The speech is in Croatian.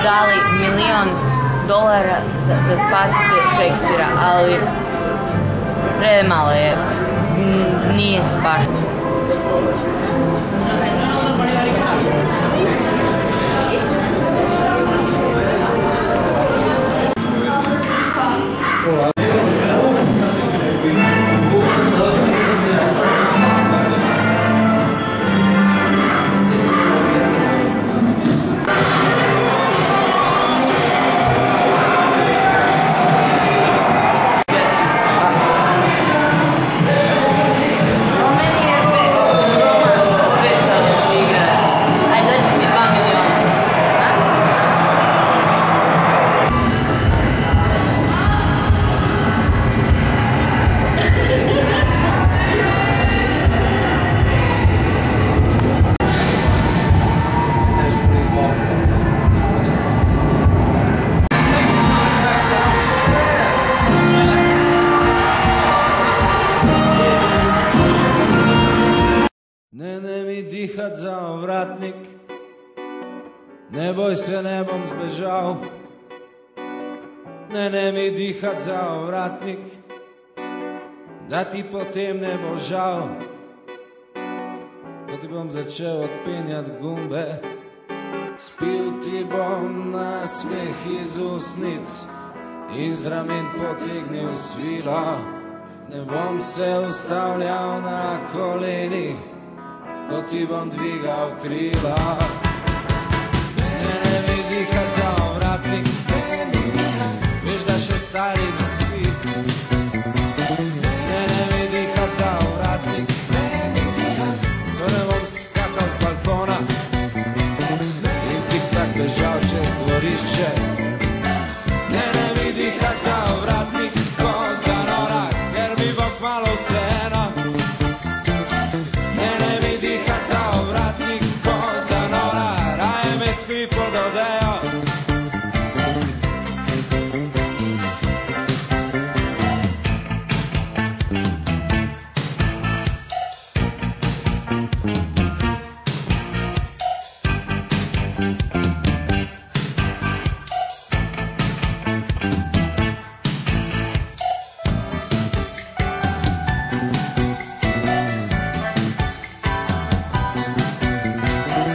dali $1.000.000 da spasite Šekspira, ali premalo je, nije spašen. Ne mi dihat za ovratnik, ne boj se, ne bom zbežal. Ne mi dihat za ovratnik, da ti potem ne bo žal. Ko ti bom začel odpenjat gumbe, spil ti bom na smeh iz usnic, iz ramen potegnil svilo. Ne bom se ustavljal na kolenih, ko ti bom dvigal krila. Ne mi dihat za ovratnik, veš da še stari ne spi. Ne mi dihat za ovratnik, ko ne bom skakal z balkona in cikcak bežal čez dvorišče.